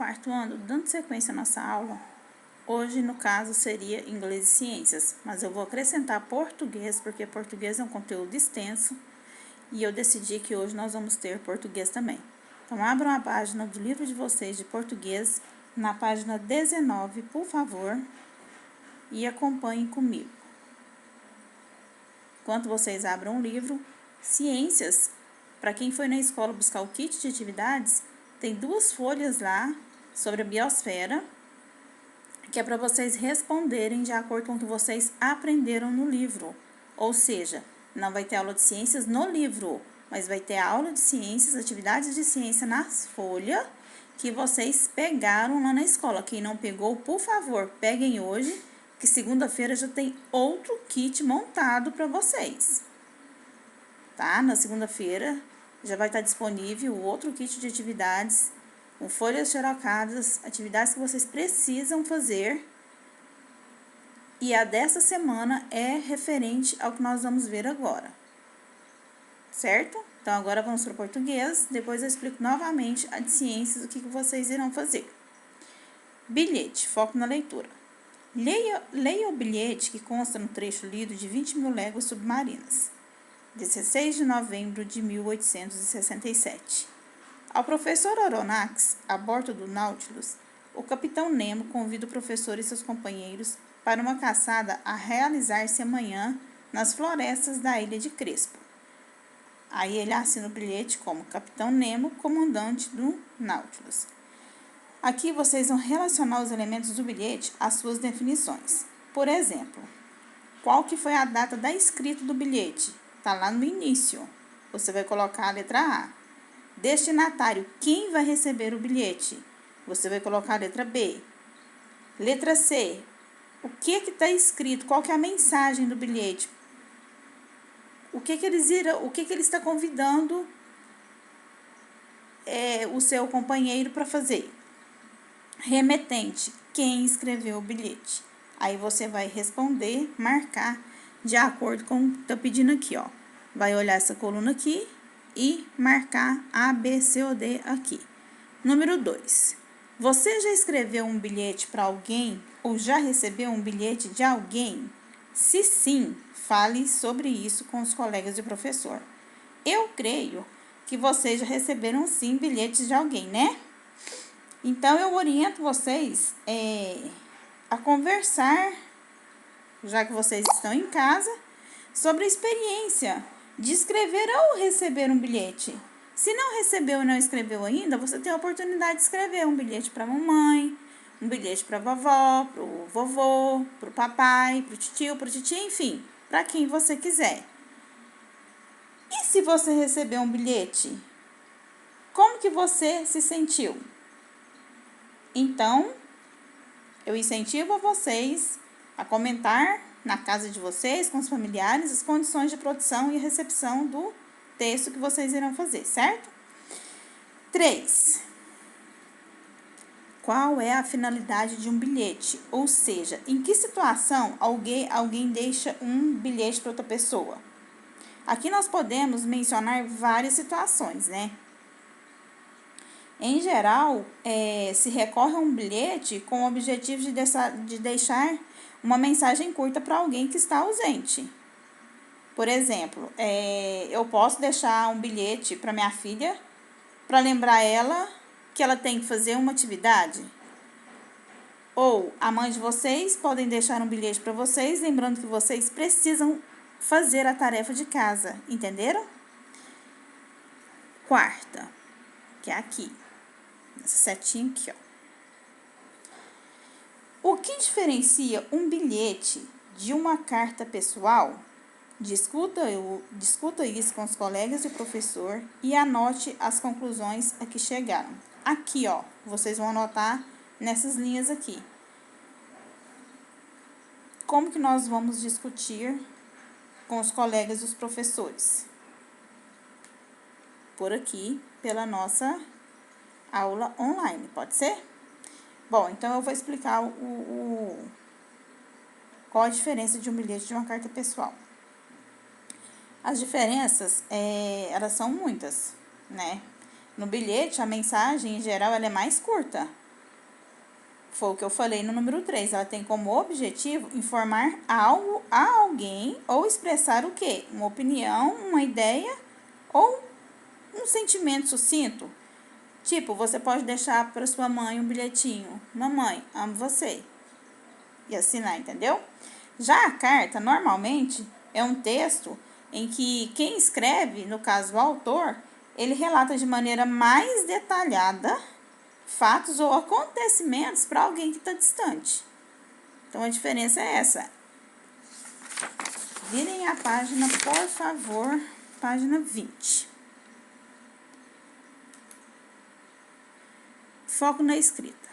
quarto ano, dando sequência à nossa aula. Hoje, no caso, seria inglês e ciências, mas eu vou acrescentar português, porque português é um conteúdo extenso, e eu decidi que hoje nós vamos ter português também. Então, abram a página do livro de vocês de português, na página 19, por favor, e acompanhem comigo. Enquanto vocês abram o livro, ciências, para quem foi na escola buscar o kit de atividades, tem 2 folhas lá sobre a biosfera, que é para vocês responderem de acordo com o que vocês aprenderam no livro. Ou seja, não vai ter aula de ciências no livro, mas vai ter aula de ciências, atividades de ciência nas folhas que vocês pegaram lá na escola. Quem não pegou, por favor, peguem hoje, que segunda-feira já tem outro kit montado para vocês. Tá? Na segunda-feira já vai estar disponível o outro kit de atividades, com folhas xerocadas, atividades que vocês precisam fazer. E a dessa semana é referente ao que nós vamos ver agora. Certo? Então, agora vamos para o português, depois eu explico novamente a de ciências, o que vocês irão fazer. Bilhete, foco na leitura. Leia o bilhete que consta no trecho lido de 20.000 léguas submarinas, 16 de novembro de 1867. Ao professor Aronnax, a bordo do Nautilus, o capitão Nemo convida o professor e seus companheiros para uma caçada a realizar-se amanhã nas florestas da ilha de Crespo. Aí ele assina o bilhete como Capitão Nemo, comandante do Nautilus. Aqui vocês vão relacionar os elementos do bilhete às suas definições. Por exemplo, qual que foi a data da escrita do bilhete? Está lá no início. Você vai colocar a letra A. Destinatário, quem vai receber o bilhete? Você vai colocar a letra B. Letra C, o que está escrito? Qual que é a mensagem do bilhete? O que ele está convidando o seu companheiro para fazer? Remetente, quem escreveu o bilhete? Aí você vai responder, marcar de acordo com o que está pedindo aqui, ó. Vai olhar essa coluna aqui e marcar A, B, C ou D aqui. Número 2. Você já escreveu um bilhete para alguém ou já recebeu um bilhete de alguém? Se sim, fale sobre isso com os colegas de professor. Eu creio que vocês já receberam sim bilhetes de alguém, né? Então, eu oriento vocês a conversar, já que vocês estão em casa, sobre a experiência de escrever ou receber um bilhete. Se não recebeu e não escreveu ainda, você tem a oportunidade de escrever um bilhete para a mamãe, um bilhete para a vovó, para o vovô, para o papai, para o tio, para a titia, enfim, para quem você quiser. E se você recebeu um bilhete, como que você se sentiu? Então, eu incentivo a vocês a comentar na casa de vocês, com os familiares, as condições de produção e recepção do texto que vocês irão fazer, certo? 3. Qual é a finalidade de um bilhete? Ou seja, em que situação alguém deixa um bilhete para outra pessoa? Aqui nós podemos mencionar várias situações, né? Em geral, se recorre a um bilhete com o objetivo de deixar uma mensagem curta para alguém que está ausente. Por exemplo, eu posso deixar um bilhete para minha filha para lembrar ela que ela tem que fazer uma atividade. Ou a mãe de vocês podem deixar um bilhete para vocês, lembrando que vocês precisam fazer a tarefa de casa, entenderam? 4ª, que é aqui. Essa setinha aqui, ó. O que diferencia um bilhete de uma carta pessoal? Discuta isso com os colegas e professor e anote as conclusões a que chegaram. Aqui, ó, vocês vão anotar nessas linhas aqui. Como que nós vamos discutir com os colegas e os professores? Por aqui, pela nossa aula online, pode ser? Bom, então eu vou explicar qual a diferença de um bilhete de uma carta pessoal. As diferenças, elas são muitas, né? No bilhete, a mensagem, em geral, ela é mais curta. Foi o que eu falei no número 3. Ela tem como objetivo informar algo a alguém ou expressar o quê? Uma opinião, uma ideia ou um sentimento sucinto. Tipo, você pode deixar para sua mãe um bilhetinho. Mamãe, amo você. E assinar, entendeu? Já a carta, normalmente, é um texto em que quem escreve, no caso o autor, ele relata de maneira mais detalhada fatos ou acontecimentos para alguém que está distante. Então, a diferença é essa. Virem a página, por favor, página 20. Foco na escrita.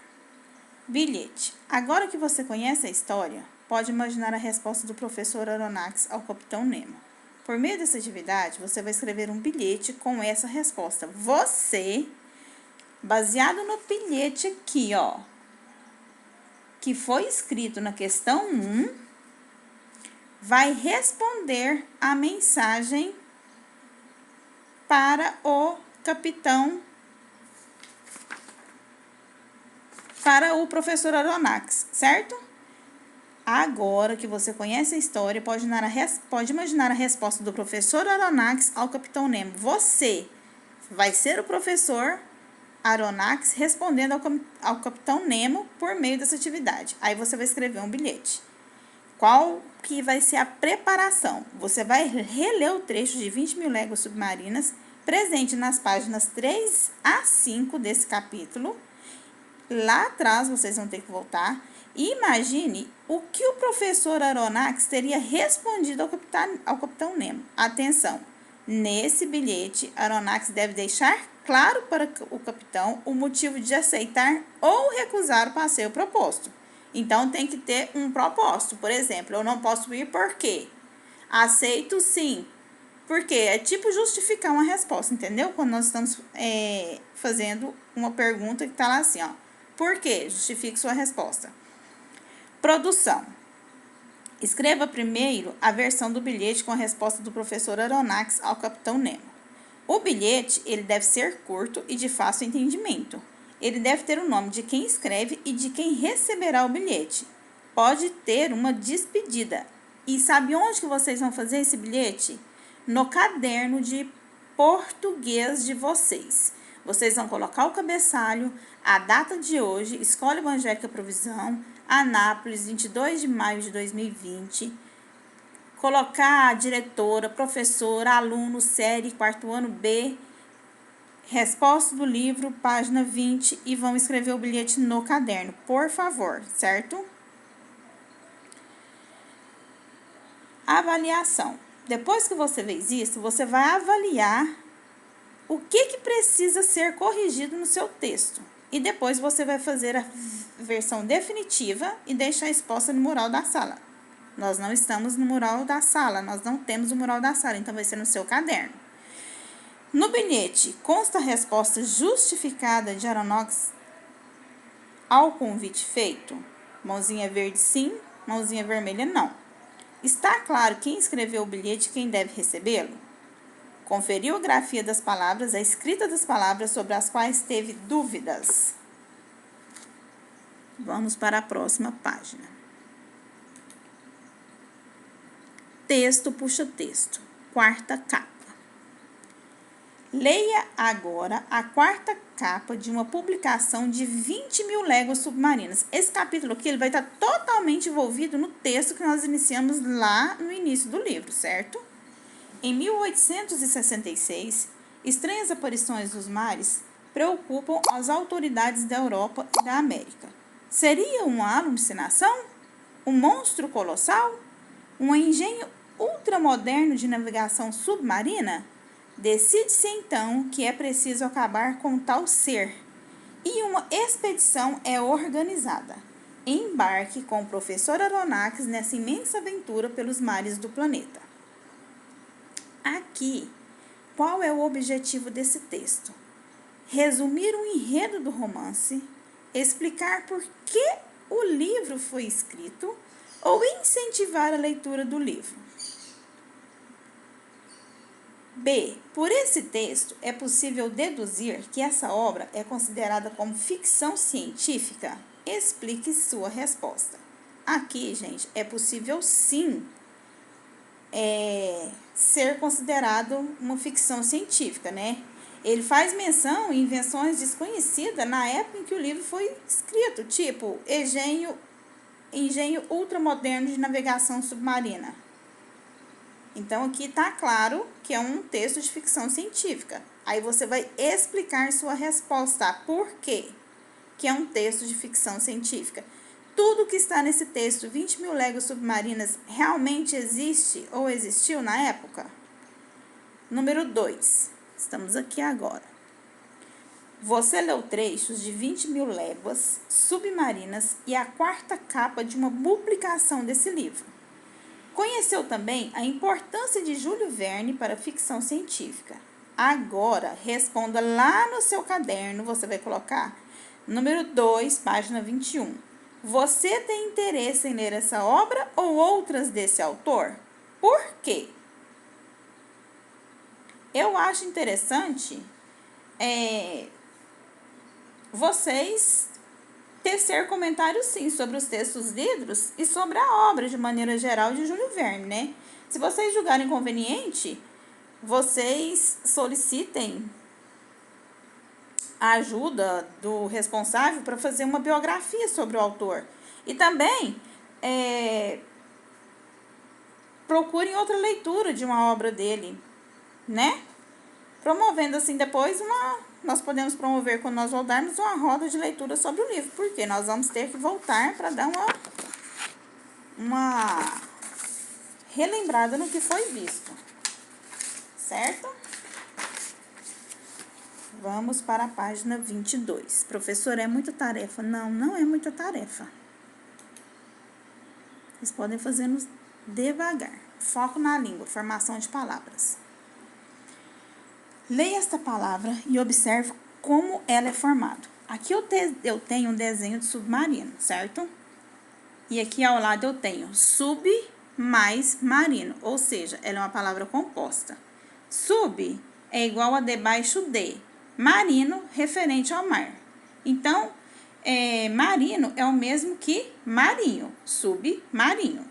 Bilhete. Agora que você conhece a história, pode imaginar a resposta do professor Aronnax ao Capitão Nemo. Por meio dessa atividade, você vai escrever um bilhete com essa resposta. Você, baseado no bilhete aqui, ó, que foi escrito na questão 1, vai responder a mensagem para o capitão, para o professor Aronnax, certo? Agora que você conhece a história, pode imaginar a resposta do professor Aronnax ao capitão Nemo. Você vai ser o professor Aronnax respondendo ao capitão Nemo por meio dessa atividade. Aí você vai escrever um bilhete. Qual que vai ser a preparação? Você vai reler o trecho de 20.000 léguas submarinas, presente nas páginas 3 a 5 desse capítulo. Lá atrás, vocês vão ter que voltar. E imagine o que o professor Aronnax teria respondido ao capitão Nemo. Atenção, nesse bilhete, Aronnax deve deixar claro para o capitão o motivo de aceitar ou recusar o passeio proposto. Então, tem que ter um propósito. Por exemplo, eu não posso ir por quê? Aceito sim. Porque é tipo justificar uma resposta, entendeu? Quando nós estamos fazendo uma pergunta que está lá assim, ó. Por quê? Justifique sua resposta. Produção. Escreva primeiro a versão do bilhete com a resposta do professor Aronnax ao capitão Nemo. O bilhete, ele deve ser curto e de fácil entendimento. Ele deve ter o nome de quem escreve e de quem receberá o bilhete. Pode ter uma despedida. E sabe onde que vocês vão fazer esse bilhete? No caderno de português de vocês. Vocês vão colocar o cabeçalho, a data de hoje, Escola Evangélica Provisão, Anápolis, 22 de maio de 2020. Colocar a diretora, professora, aluno, série, quarto ano B, resposta do livro, página 20, e vão escrever o bilhete no caderno, por favor, certo? Avaliação. Depois que você fez isso, você vai avaliar o que precisa ser corrigido no seu texto. E depois você vai fazer a versão definitiva e deixar exposta no mural da sala. Nós não estamos no mural da sala, nós não temos o mural da sala, então vai ser no seu caderno. No bilhete, consta a resposta justificada de Aronnax ao convite feito? Mãozinha verde sim, mãozinha vermelha não. Está claro quem escreveu o bilhete e quem deve recebê-lo? Conferiu a grafia das palavras, a escrita das palavras sobre as quais teve dúvidas? Vamos para a próxima página. Texto puxa texto. Quarta capa. Leia agora a quarta capa de uma publicação de 20.000 léguas submarinas. Esse capítulo aqui ele vai estar totalmente envolvido no texto que nós iniciamos lá no início do livro, certo? Em 1866, estranhas aparições dos mares preocupam as autoridades da Europa e da América. Seria uma alucinação? Um monstro colossal? Um engenho ultramoderno de navegação submarina? Decide-se então que é preciso acabar com tal ser, e uma expedição é organizada. Embarque com o professor Aronnax nessa imensa aventura pelos mares do planeta. Aqui, qual é o objetivo desse texto? Resumir o enredo do romance, explicar por que o livro foi escrito ou incentivar a leitura do livro. B. Por esse texto, é possível deduzir que essa obra é considerada como ficção científica? Explique sua resposta. Aqui, gente, é possível sim ser considerado uma ficção científica, né? Ele faz menção em invenções desconhecidas na época em que o livro foi escrito, tipo engenho ultramoderno de navegação submarina. Então, aqui está claro que é um texto de ficção científica. Aí você vai explicar sua resposta. Por quê que é um texto de ficção científica? Tudo que está nesse texto, 20 mil léguas submarinas, realmente existe ou existiu na época? Número 2. Estamos aqui agora. Você leu trechos de 20 mil léguas submarinas e a quarta capa de uma publicação desse livro. Conheceu também a importância de Júlio Verne para a ficção científica. Agora, responda lá no seu caderno, você vai colocar número 2, página 21. Você tem interesse em ler essa obra ou outras desse autor? Por quê? Eu acho interessante vocês tecer comentários, sim, sobre os textos lidos e sobre a obra, de maneira geral, de Júlio Verne, né? Se vocês julgarem conveniente, vocês solicitem a ajuda do responsável para fazer uma biografia sobre o autor. E também procurem outra leitura de uma obra dele, né? Promovendo assim depois nós podemos promover, quando nós voltarmos, uma roda de leitura sobre o livro, porque nós vamos ter que voltar para dar uma relembrada no que foi visto, certo? Vamos para a página 22. Professor, é muita tarefa? Não, não é muita tarefa. Vocês podem fazer devagar. Foco na língua, formação de palavras. Leia esta palavra e observe como ela é formada. Aqui eu tenho um desenho de submarino, certo? E aqui ao lado eu tenho sub mais marino, ou seja, ela é uma palavra composta. Sub é igual a debaixo de, marino referente ao mar. Então, marino é o mesmo que marinho, submarino.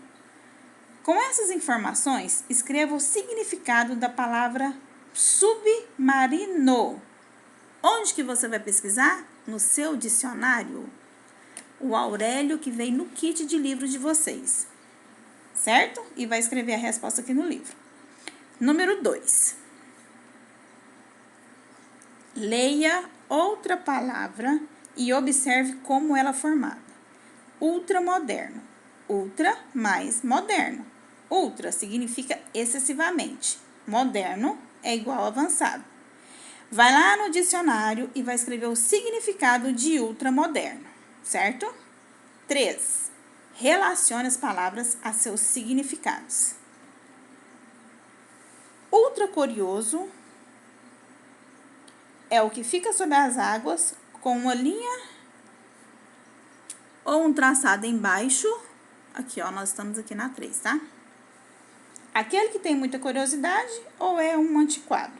Com essas informações, escreva o significado da palavra submarino. Onde que você vai pesquisar? No seu dicionário. O Aurélio que vem no kit de livros de vocês. Certo? E vai escrever a resposta aqui no livro. Número 2. Leia outra palavra e observe como ela é formada. Ultramoderno. Ultra mais moderno. Ultra significa excessivamente. Moderno é igual a avançado. Vai lá no dicionário e vai escrever o significado de ultramoderno, certo? 3. Relacione as palavras a seus significados. Ultra curioso é o que fica sobre as águas com uma linha ou um traçado embaixo. Aqui, ó, nós estamos aqui na 3, tá? Aquele que tem muita curiosidade ou é um antiquado.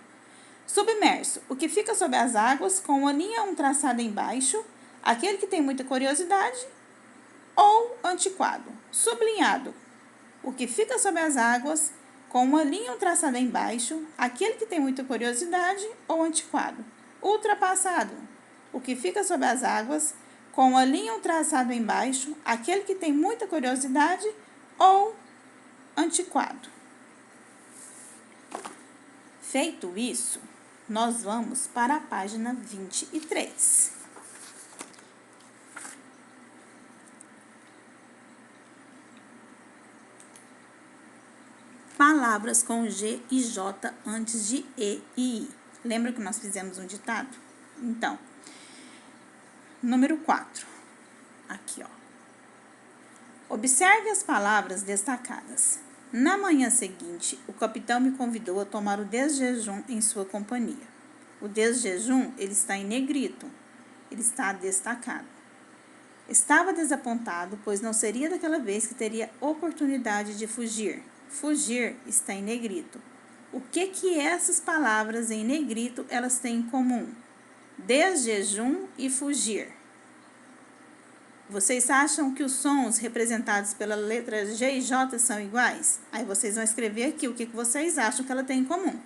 Submerso, o que fica sob as águas com uma linha ou um traçado embaixo. Aquele que tem muita curiosidade ou antiquado. Sublinhado, o que fica sob as águas com uma linha ou um traçado embaixo. Aquele que tem muita curiosidade ou antiquado. Ultrapassado, o que fica sob as águas com uma linha ou um traçado embaixo. Aquele que tem muita curiosidade ou antiquado. Feito isso, nós vamos para a página 23. Palavras com G e J antes de E e I. Lembra que nós fizemos um ditado? Então, número 4. Aqui, ó. Observe as palavras destacadas. Na manhã seguinte, o capitão me convidou a tomar o desjejum em sua companhia. O desjejum, ele está em negrito, ele está destacado. Estava desapontado, pois não seria daquela vez que teria oportunidade de fugir. Fugir está em negrito. o que essas palavras em negrito elas têm em comum? Desjejum e fugir. Vocês acham que os sons representados pela letra G e J são iguais? Aí vocês vão escrever aqui o que vocês acham que ela tem em comum.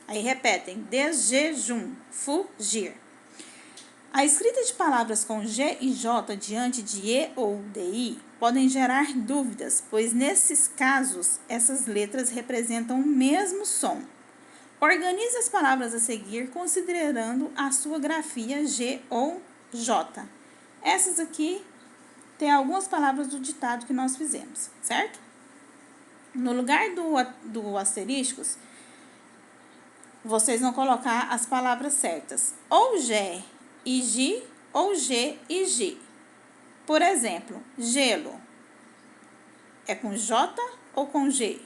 Aí repetem, desjejum, fugir. A escrita de palavras com G e J diante de E ou de I podem gerar dúvidas, pois nesses casos, essas letras representam o mesmo som. Organize as palavras a seguir considerando a sua grafia G ou J. Essas aqui tem algumas palavras do ditado que nós fizemos, certo? No lugar do asteriscos, vocês vão colocar as palavras certas. Ou G e G, ou G e G. Por exemplo, gelo. É com J ou com G?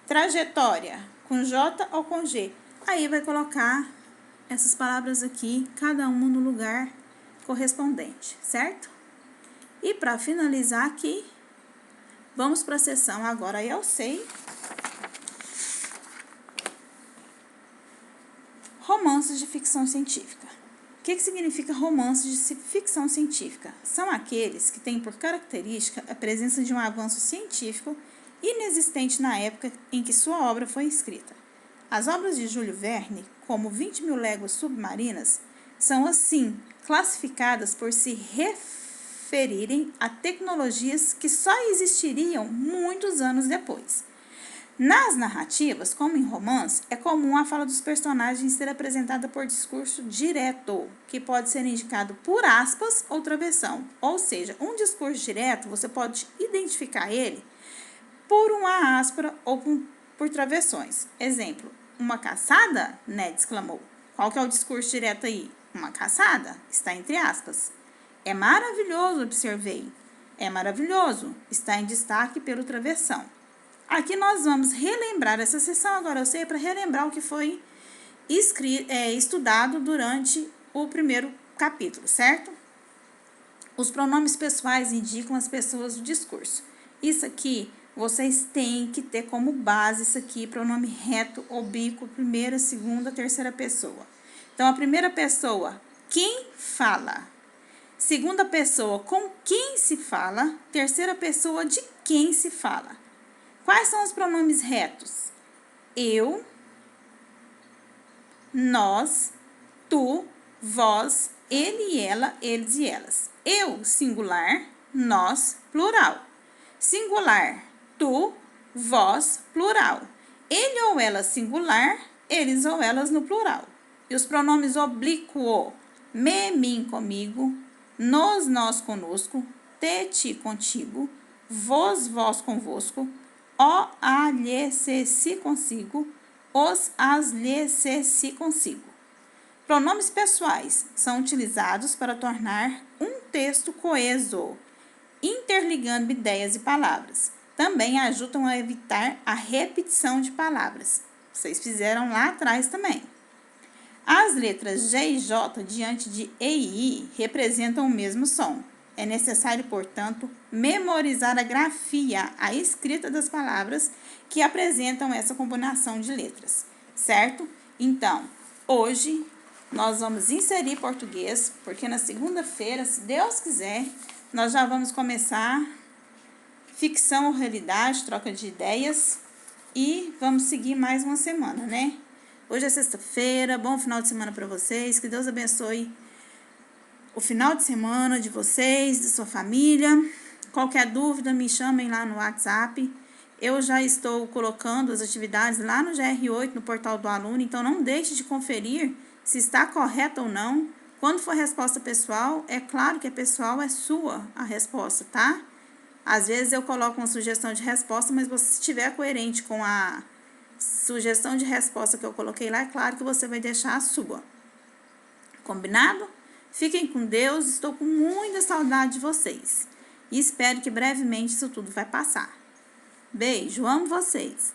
Trajetória. Com J ou com G? Aí vai colocar essas palavras aqui, cada uma no lugar correspondente, certo? E para finalizar aqui, vamos para a seção Agora Eu Sei. Romances de ficção científica. O que significa romances de ficção científica? São aqueles que têm por característica a presença de um avanço científico inexistente na época em que sua obra foi escrita. As obras de Júlio Verne, como 20.000 Léguas Submarinas, são assim classificadas por se referirem a tecnologias que só existiriam muitos anos depois. Nas narrativas, como em romance, é comum a fala dos personagens ser apresentada por discurso direto, que pode ser indicado por aspas ou travessão. Ou seja, um discurso direto, você pode identificar ele por uma aspa ou por travessões. Exemplo, uma caçada? Ned exclamou. Qual que é o discurso direto aí? Uma caçada? Está entre aspas. É maravilhoso, observei. É maravilhoso. Está em destaque pelo travessão. Aqui nós vamos relembrar essa sessão Agora Eu Sei para relembrar o que foi estudado durante o primeiro capítulo, certo? Os pronomes pessoais indicam as pessoas do discurso. Isso aqui, vocês têm que ter como base isso aqui, pronome reto, oblíquo, primeira, segunda, terceira pessoa. Então, a primeira pessoa, quem fala. Segunda pessoa, com quem se fala. Terceira pessoa, de quem se fala. Quais são os pronomes retos? Eu, nós, tu, vós, ele e ela, eles e elas. Eu, singular, nós, plural. Singular, tu, vós, plural. Ele ou ela, singular, eles ou elas no plural. E os pronomes oblíquo, me, mim, comigo, nos, nós, conosco, te, ti, contigo, vos, vós, convosco, o, a, lhe, se, si, consigo, os, as, lhe, se, si, consigo. Pronomes pessoais são utilizados para tornar um texto coeso, interligando ideias e palavras. Também ajudam a evitar a repetição de palavras. Vocês fizeram lá atrás também. As letras G e J diante de E e I representam o mesmo som. É necessário, portanto, memorizar a grafia, a escrita das palavras que apresentam essa combinação de letras, certo? Então, hoje nós vamos inserir português, porque na segunda-feira, se Deus quiser, nós já vamos começar ficção ou realidade, troca de ideias e vamos seguir mais uma semana, né? Hoje é sexta-feira, bom final de semana para vocês, que Deus abençoe o final de semana de vocês, de sua família. Qualquer dúvida, me chamem lá no WhatsApp. Eu já estou colocando as atividades lá no GR8, no portal do aluno, então não deixe de conferir se está correto ou não. Quando for resposta pessoal, é claro que a pessoal é sua a resposta, tá? Às vezes eu coloco uma sugestão de resposta, mas se estiver coerente com a sugestão de resposta que eu coloquei lá, é claro que você vai deixar a sua. Combinado? Fiquem com Deus, estou com muita saudade de vocês. E espero que brevemente isso tudo vai passar. Beijo, amo vocês.